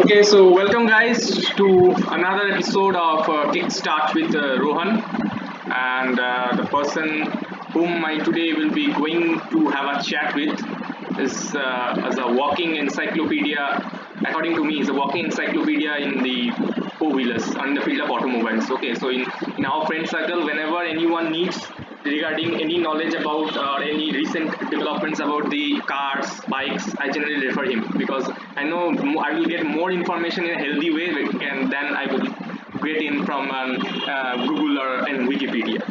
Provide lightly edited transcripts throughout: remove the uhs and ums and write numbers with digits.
Okay, so welcome guys to another episode of Kickstart with Rohan, and the person whom I today will be going to have a chat with is as a walking encyclopedia. According to me, is a walking encyclopedia in the four-wheelers and the field of automobiles. Okay, so in our friend circle, whenever anyone needs regarding any knowledge about or any recent developments about the cars, bikes, I generally refer him because I know I will get more information in a healthy way and then I will get in from Google or in Wikipedia.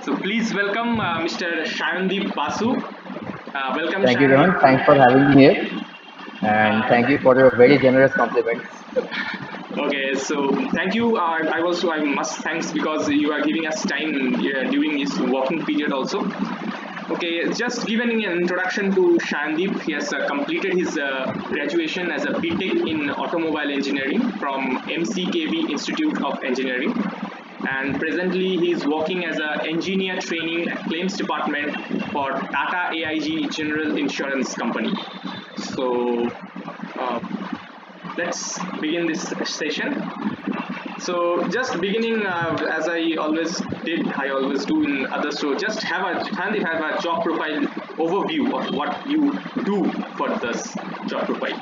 So please welcome Mr. Sayandeep Basu. Welcome, Thank you, Rohan. Thanks for having me here. And thank you for your very generous compliments. Okay, so thank you. I must thanks because you are giving us time during this working period also. Okay, just giving an introduction to Sayandeep. He has completed his graduation as a BTech in Automobile Engineering from MCKV Institute of Engineering, and presently he is working as an engineer training claims department for Tata AIG General Insurance Company. So uh, let's begin this session. So just beginning, as I always do in other shows, just have a job profile overview of what you do for this job profile.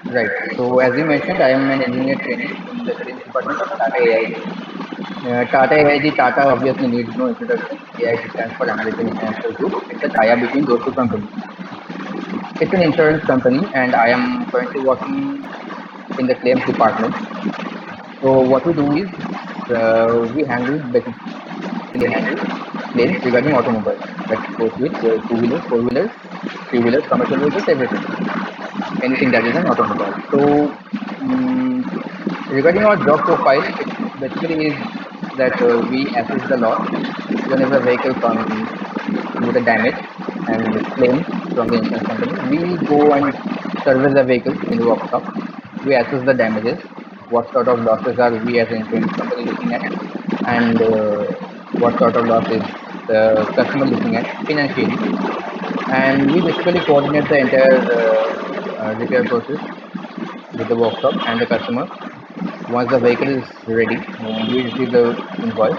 Right. So, as you mentioned, I am an engineer trainee in the claims department of Tata AIG. Tata AIG, Tata obviously needs no introduction. AIG stands for American International Group. It's a tie-up between those two companies. It's an insurance company, and I am currently working in the claims department. So, what we do is we basically handle claims regarding automobiles. That goes with two-wheelers, four-wheelers, three-wheelers, commercial vehicles, everything. Anything that is an automobile. So, regarding our job profile, it basically is that we assess the loss whenever a vehicle comes with a damage and claim from the insurance company. We go and service the vehicle in the workshop. We assess the damages, what sort of losses are we as an insurance company looking at, and what sort of losses the customer looking at financially. And we basically coordinate the entire repair process with the workshop and the customer. Once the vehicle is ready, we receive the invoice,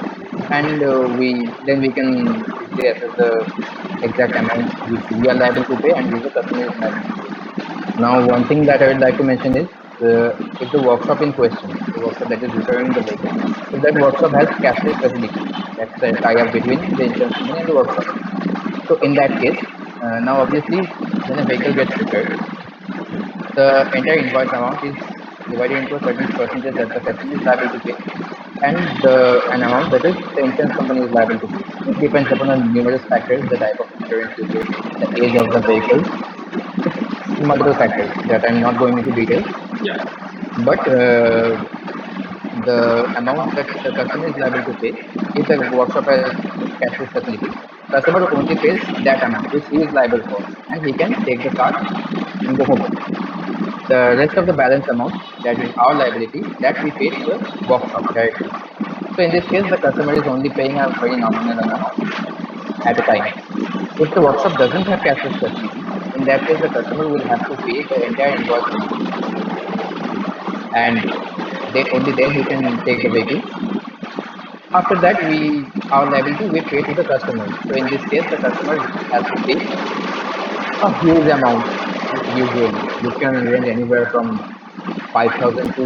and we can easily assess the exact amount which we are liable to pay and which the customer is liable to pay. Now, one thing that I would like to mention is if the workshop in question, the workshop that is repairing the vehicle, if that workshop has cashless facility, that's the tie-up between the insurance company and the workshop. So in that case, now obviously when a vehicle gets repaired, the entire invoice amount is divided into a certain percentage that the customer is liable to pay, and an amount that is the insurance company is liable to pay. It depends upon numerous factors: the type of insurance you take, the age of the vehicle, multiple factors that I'm not going into details. Yeah. But the amount that the customer is liable to pay, if the workshop has cashless facility, customer only pays that amount which he is liable for, and he can take the car and go home. The rest of the balance amount, that is our liability, that we pay to the workshop directly. So in this case, the customer is only paying a very nominal amount at a time. If the workshop doesn't have cashless facility, in that case, the customer will have to pay the entire invoice amount, and only then he can take the vehicle. After that, our liability we pay to the customer. So in this case, the customer has to pay a huge amount. Usually, you can range anywhere from 5,000 to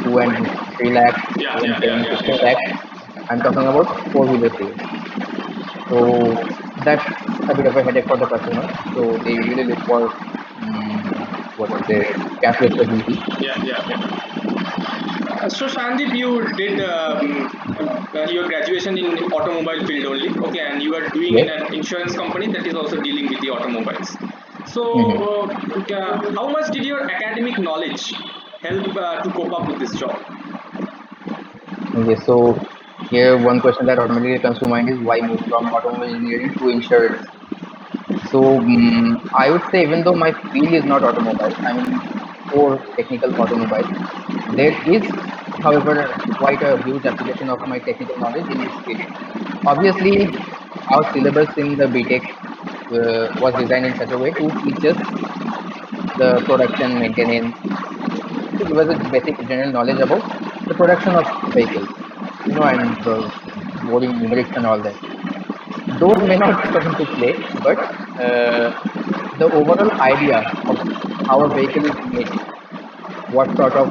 2 and 3 lakhs, Yeah, even yeah, 10, yeah, 15 yeah. lakhs. I'm talking about four-wheeler sales. So that's a bit of a headache for the customer. So they usually look for what to say, cashless facility. Yeah, yeah, yeah. So Sandeep, you did your graduation in automobile field only, okay, and you are doing in Yes. an insurance company that is also dealing with the automobiles. So, Mm-hmm. how much did your academic knowledge help to cope up with this job? Okay, so here one question that automatically comes to mind is why move from automobile engineering to insurance? So I would say even though my field is not automobile, I mean core technical automobile, there is, however, quite a huge application of my technical knowledge in this field. Obviously, our syllabus in the BTech was designed in such a way to teach us the production maintenance, to give us a basic general knowledge about the production of vehicles, and the boarding numerics and all that. Those may not come into play, but the overall idea of how a vehicle is made, what sort of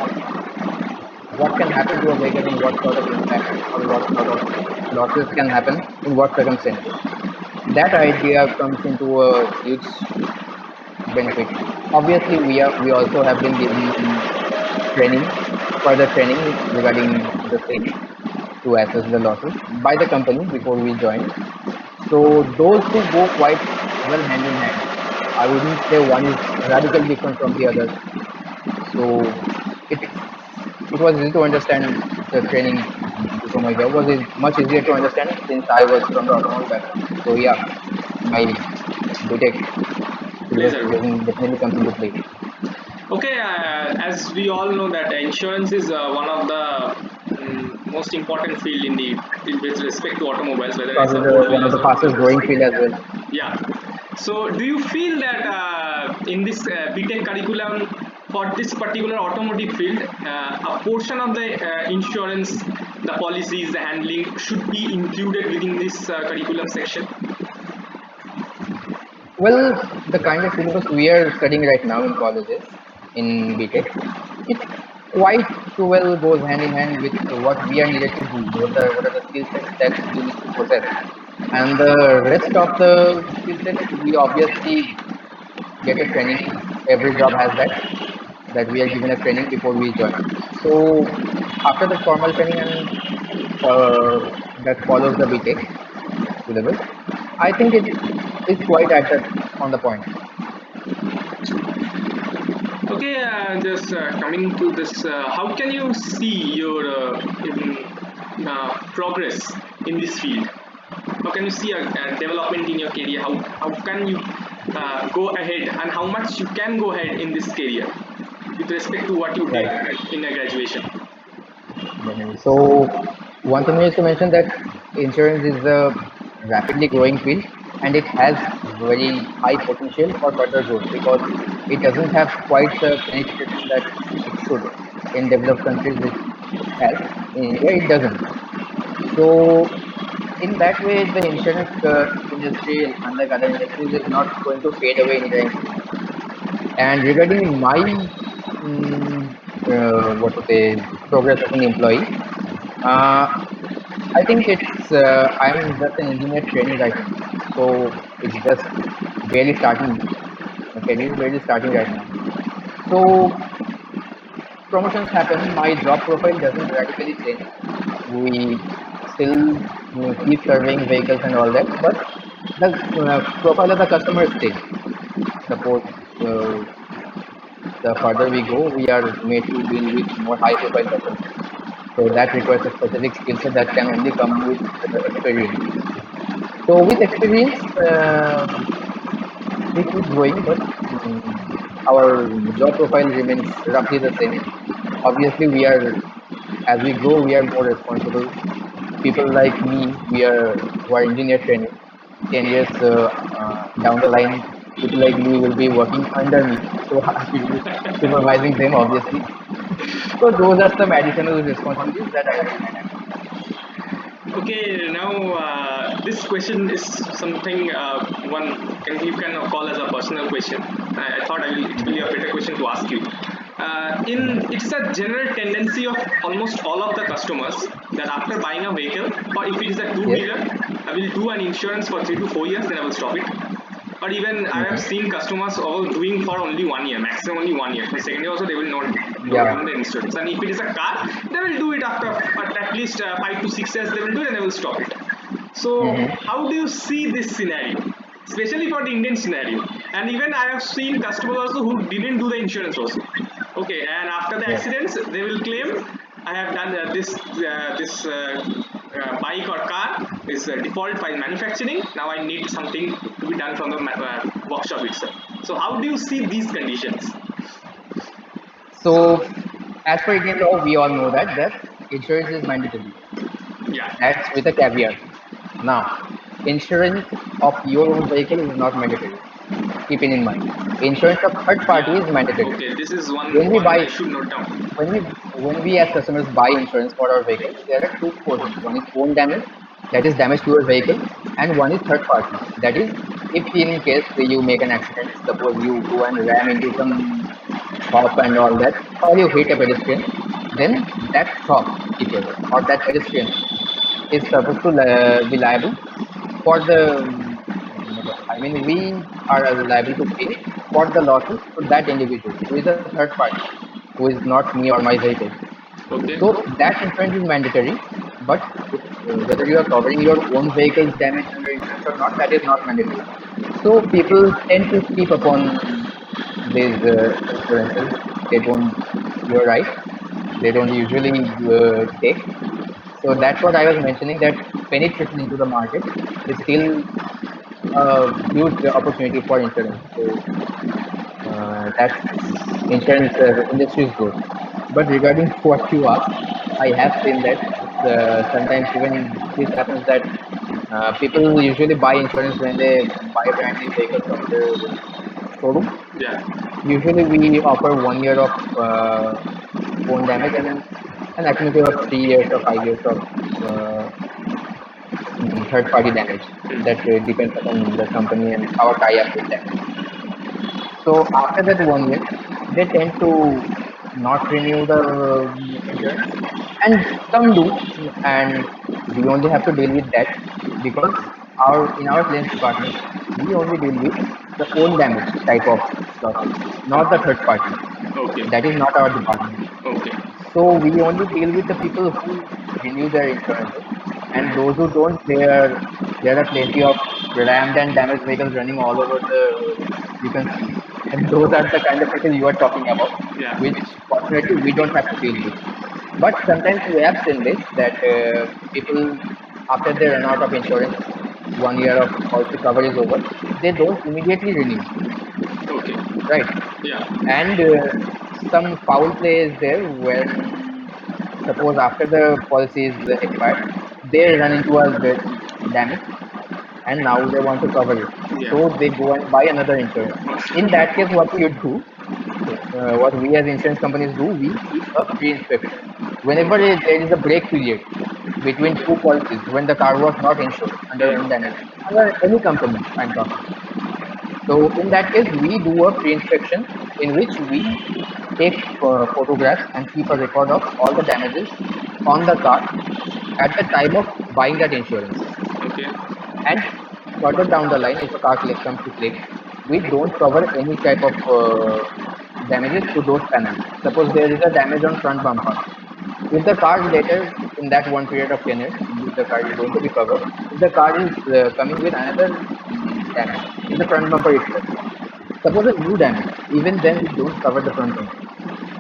what can happen to a vehicle and what sort of impact or what sort of losses can happen in what circumstances. That idea comes into a huge benefit. Obviously, we also have been given training, further training regarding the same to assess the losses by the company before we joined. So those two go quite well hand in hand. I wouldn't say one is radically different from the other. So it was easy to understand the training before my job was much easier to understand since I was from the automobile background. So yeah, my BTech syllabus Pleasure. definitely comes into play. Okay, as we all know that insurance is one of the most important field in the with respect to automobiles, whether it's Probably a four one of wheelers the or two fastest wheelers. growing field as well. Yeah. So, do you feel that in this BTech curriculum for this particular automotive field, a portion of the insurance, the policies, the handling should be included within this curriculum section? Well, the kind of syllabus we are studying right now in colleges, in BTech, it quite well goes hand in hand with what we are needed to do. What are the skill sets that we need to possess? And the rest of the skill sets, we obviously get a training. Every job has that we are given a training before we join. So after the formal training and that follows the BTech syllabus, I think it is quite at that on the point. Okay, just coming to this, how can you see your progress in this field? How can you see a development in your career? How can you go ahead and how much you can go ahead in this career with respect to what you did Right. in a graduation? Definitely. So one thing is to mention that insurance is a rapidly growing field and it has very high potential for further growth because it doesn't have quite the penetration that it should in developed countries. It has in India, it doesn't. So in that way, the insurance industry, unlike other industries, is not going to fade away anytime soon. And regarding my what to say progress as an employee, uh, I think it's I'm just an engineer trainee right now, so it's just barely starting. My career is barely starting right now. So promotions happen. My job profile doesn't radically change. We still keep serving vehicles and all that, but the profile of the customer stays. Suppose uh, the further we go, we are made to deal with more high profile customers. So that requires a specific skill set that can only come with experience. So with experience, we keep growing, but our job profile remains roughly the same. Obviously, as we grow, we are more responsible. People like me, who are engineer training. 10 years down the line, people like me will be working under me, so I will be supervising them, obviously. So those are some additional responsibilities that I will manage. Okay, now this question is something you can call as a personal question. I thought it will be a better question to ask you. It's a general tendency of almost all of the customers that after buying a vehicle, or if it is a two Yes. wheeler, I will do an insurance for 3 to 4 years, then I will stop it. Or even I have Hmm. seen customers all doing for only 1 year, maximum only 1 year. For second year also they will not Yeah. do the insurance. And if it is a car, they will do it after at least 5 to 6 years. They will do it and they will stop it. So Hmm. how do you see this scenario, especially for the Indian scenario? And even I have seen customers also who didn't do the insurance also. Okay, and after the Yes. accidents, they will claim I have done this bike or car is default by manufacturing. Now I need something to be done from the workshop itself. So how do you see these conditions? So, as per Indian law, we all know that insurance is mandatory. Yeah. That's with a caveat. Now, insurance of your own vehicle is not mandatory. Keep it in mind. Insurance of third party is Yeah. mandatory. Okay, this is When we one buy I should note down. when we when we as customers buy insurance for our vehicle, there are two portions. One is own damage, that is damage to your vehicle, and one is third party. That is, if in case you make an accident, suppose you go and ram into some shop and all that, or you hit a pedestrian, then that shopkeeper or that pedestrian is supposed to be liable for the. I mean, we are liable to pay for the losses to that individual who is a third party, who is not me or my vehicle. Okay. So that insurance is mandatory, but whether you are covering your own vehicle's damage under insurance or not, that is not mandatory. So people tend to keep upon these insurances. They don't. You're right. They don't usually take. So that's what I was mentioning. That penetration into the market is still a huge opportunity for insurance. So that's insurance industry's growth. But regarding what you asked, I have seen that sometimes even this happens that people usually buy insurance when they buy a brand new vehicle from the showroom. Yeah. Usually, we offer 1 year of own damage and an accumulative of 3 years or 5 years of uh, third party damage. That depends upon the company and our tie up with them. So after that 1 year, they tend to not renew the insurance, and some do, and we only have to deal with that because our in our claims department we only deal with the own damage type of losses, not the third party. Okay. That is not our department. Okay. So we only deal with the people who renew their insurances, and those who don't, there are plenty of rammed and damaged vehicles running all over the you can see, and those are the kind of people you are talking about, Yeah. which fortunately we don't have to deal with. But sometimes we have seen this that people after they run out of insurance, 1 year of policy cover is over, they don't immediately renew, Okay. right? Yeah. And some foul play is there when suppose after the policy is expired, they run into a damage and now they want to cover it. Yeah. So they go and buy another insurance. In that case, what you do, what we as insurance companies do, we keep a pre-inspection. Whenever there is a break period between two policies, when the car was not insured under own damage, under any company I'm talking. So in that case, we do a pre-inspection in which we take photographs and keep a record of all the damages on the car at the time of buying that insurance. Okay. And further down the line, if a car comes to claim, we don't cover any type of damages to those panels. Suppose there is a damage on front bumper. If the car later, in that one period of 10 years, in which the car is going to be covered, if the car is coming with another damage in the front bumper itself, suppose a new damage, even then we don't cover the front bumper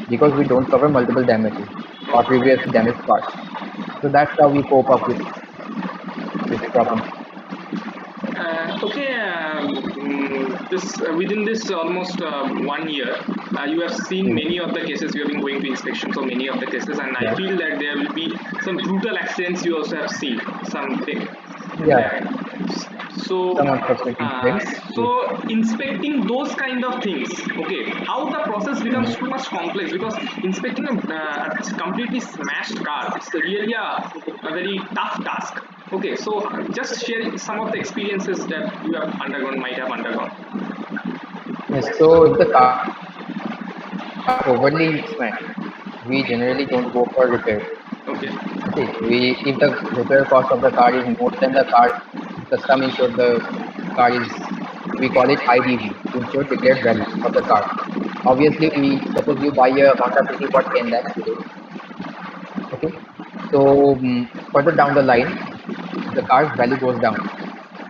because we don't cover multiple damages or previous damaged parts. So that's how we cope up with this problem. Okay, this within this almost 1 year, you have seen Mm. many of the cases. You have been going to inspections of many of the cases, and I Yeah, feel that there will be some brutal accidents. You also have seen some. yeah, So, some unfortunate uh, incidents. so Yes. inspecting those kind of things, okay, how the process becomes too Mhm. much complex because inspecting a completely smashed car, it's really a very tough task. Okay, so just share some of the experiences that you have undergone, might have undergone. Yes, so if the car is overly smashed, we generally don't go for repair. Okay. Okay, we if the repair cost of the car is more than the car, the sum insured the car is, we call it IDV, insured declared value of the car. Obviously, we suppose you buy a Honda City for 10 lakhs today. Okay, so further down the line, the car's value goes down.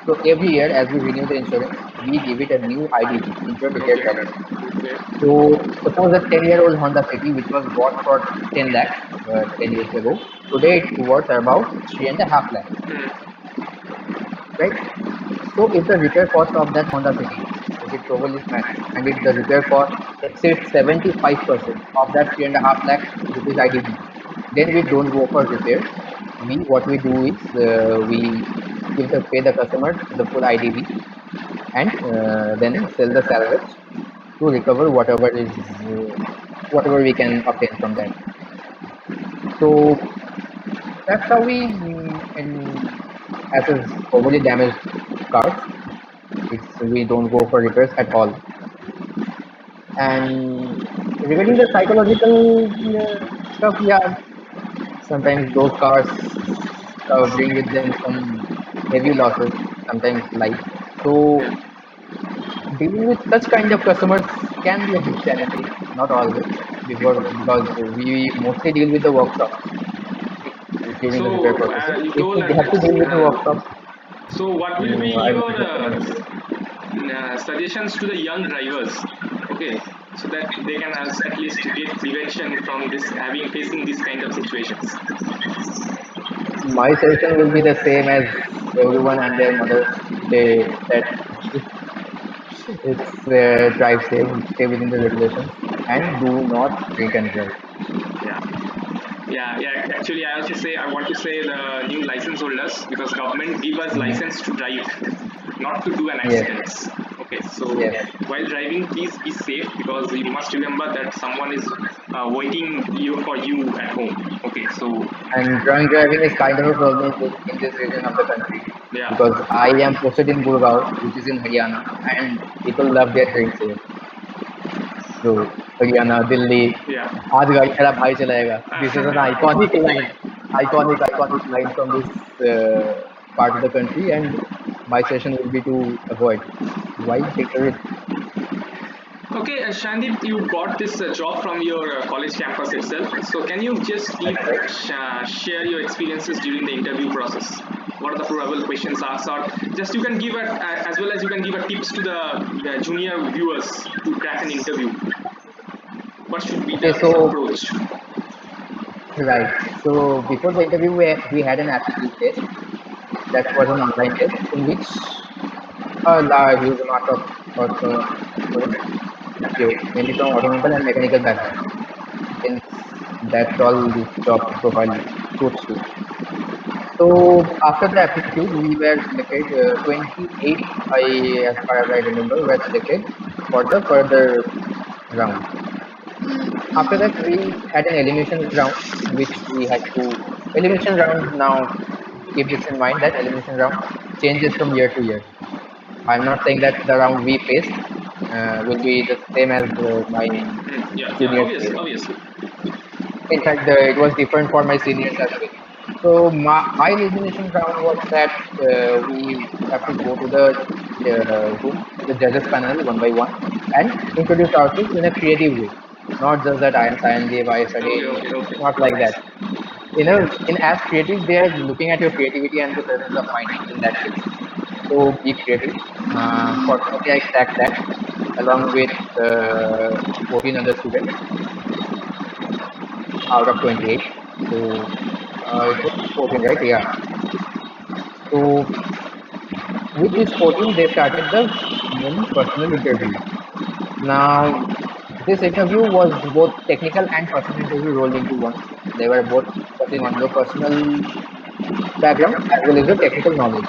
So every year, as we renew the insurance, we give it a new IDV, insured declared Okay. value. Okay. So suppose a 10-year-old Honda City, which was bought for 10 lakhs 10 years ago, today it's worth about 3.5 lakhs, Hmm. right? So if the repair cost of that Honda City, if it's overly smashed, and if the repair cost exceeds 75% of that 3.5 lakhs rupees IDV, then we don't go for repair. What we do is we pay the customer the full IDV and then sell the salvage. to recover whatever we can obtain from that. So that's how we assess overly damaged cars. We don't go for repairs at all. And regarding the psychological stuff, yeah, sometimes those cars bring with them some heavy losses, sometimes life. So Yeah. dealing with such kind of customers can be a bit challenging, not always, because we mostly deal with the workshop during the repair So processes. you If told we that. have to deal with the workshop, So what will be I your don't recommend. suggestions to the young drivers? Okay, so that they can at least get prevention from this having facing this kind of situations. My suggestion will be the same as everyone and their mothers say that it's drive safe, stay within the regulations, and do not drink and drive. Yeah. Yeah. Actually, I want to say the new license holders because government give us Mhm. license to drive, not to do an Yes, accidents. Okay, so yes. while driving, please be safe because you must remember that someone is waiting for you at home. Okay, so And drunk driving is kind of a problem in this region of the country yeah, because I am posted in Gurgaon, which is in Haryana, and people love their drinks here. So Haryana, Delhi, yeah. आज गाड़ी मेरा भाई चलाएगा. This is an iconic line from this part of the country, and my suggestion will be to avoid. Why take a risk? Okay, Shandip, you got this job from your college campus itself. So can you just share your experiences during the interview process? What are the probable questions asked, or just you can give as well as you can give a tips to the junior viewers to crack an interview. What should be the Okay, so approach? right. So before the interview, we had an aptitude test. That was an online test in which a huge amount of students appeared, mainly from automobile and mechanical background, since that's all this job profile suits to. So after the aptitude, we were selected. 28, as far as I remember, were selected for the further round. After that, we had an elimination round in which we had to elimination round. Now, keep this in mind that elimination round changes from year to year. I'm not saying that the round we faced will be the same as my Yeah, juniors faced. obviously. In fact, it was different for my seniors as well. So my elimination round was that we have to go to the judges panel one by one, and introduce ourselves in a creative way. Not just that I am Sayandeep, I study Okay, English. okay, okay. Not like that. In as creative, they are looking at your creativity and the presence of mind in that case. So be creative. Fortunately, I cracked that along with 14 other students out of 28. So it was 14, right? Yeah. So with this 14, they started the main personal interview. Now, this interview was both technical and personal interview rolled into one. They were both focusing on your personal background as well as your technical knowledge.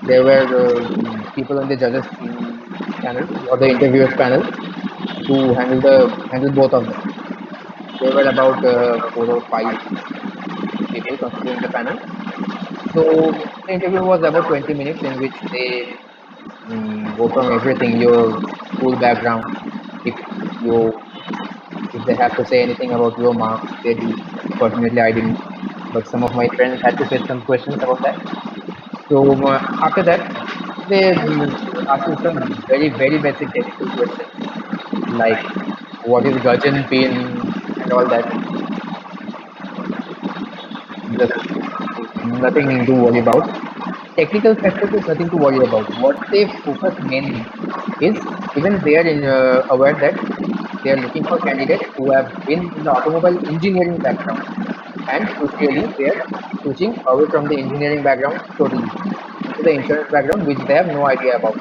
There were people in the judges panel or the interviewers panel to handle both of them. There were about 4 or 5 people considering the panel. So the interview was about 20 minutes in which they go from everything, your school background, if you if they have to say anything about your marks, they do. Fortunately, I didn't, but some of my friends had to face some questions about that. So after that, they asked you some very basic technical questions like what is gudgeon pin and all that. Just nothing to worry about. Technical factors is nothing to worry about. What they focus mainly is even they are aware that they are looking for candidates who have been in the automobile engineering background, and crucially they are switching away from the engineering background totally into the insurance background, which they have no idea about.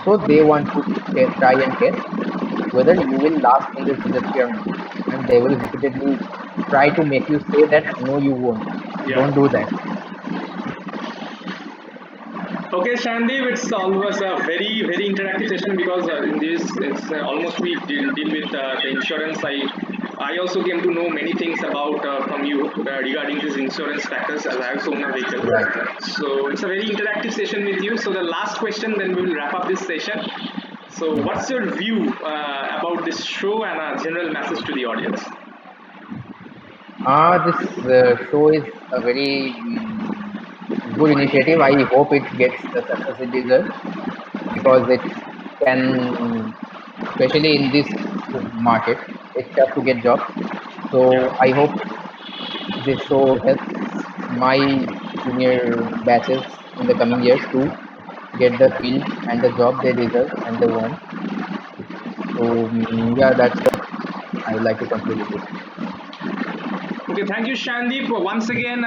So they want to try and test whether you will last in this industry or not, and they will repeatedly try to make you say that no, you won't. Yeah. Don't do that. Okay, Shandeep, it's always a very interactive session because in this it's almost we deal with the insurance. I also came to know many things about from you regarding these insurance factors as I also own a vehicle. Right. So it's a very interactive session with you. So the last question, then we will wrap up this session. So Mm. what's your view about this show and a general message to the audience? This show is a very good initiative. I hope it gets the success it deserves because it can, especially in this market, it's tough to get jobs. Yeah. So I hope this show helps my junior batches in the coming years to get the field and the job they deserve and they want. So yeah, that's what I would like to conclude with this. Okay, thank you, Shandeep. Once again,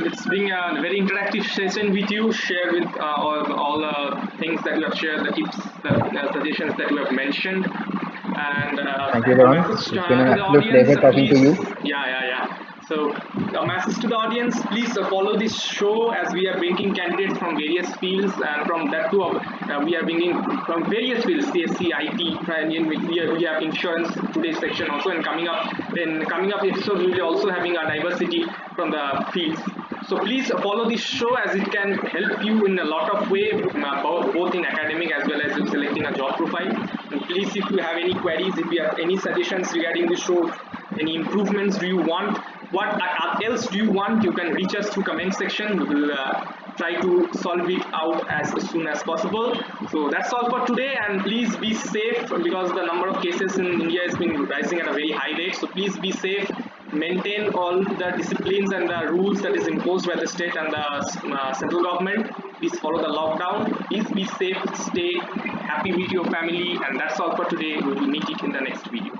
it's been a very interactive session with you. Share with all the things that you have shared, the tips, the suggestions that you have mentioned, and Thank you, the Rohan. message It's been an to the absolute audience. pleasure talking to Please, you. yeah. So, the message to the audience: please follow this show as we are bringing candidates from various fields, and from that too, we are bringing from various fields: CSC, IT, and we have insurance today's section also, and coming up episode we will also having a diversity from the fields. So please follow this show as it can help you in a lot of way, both in academic as well as in selecting a job profile. And please, if you have any queries, if you have any suggestions regarding the show, any improvements do you want, what else do you want, you can reach us through comment section. We will try to solve it out as soon as possible. So that's all for today, and please be safe because the number of cases in India has been rising at a very high rate. So please be safe, maintain all the disciplines and the rules that is imposed by the state and the central government. Please follow the lockdown. Please be safe, stay happy with your family, and that's all for today. We will meet it in the next video.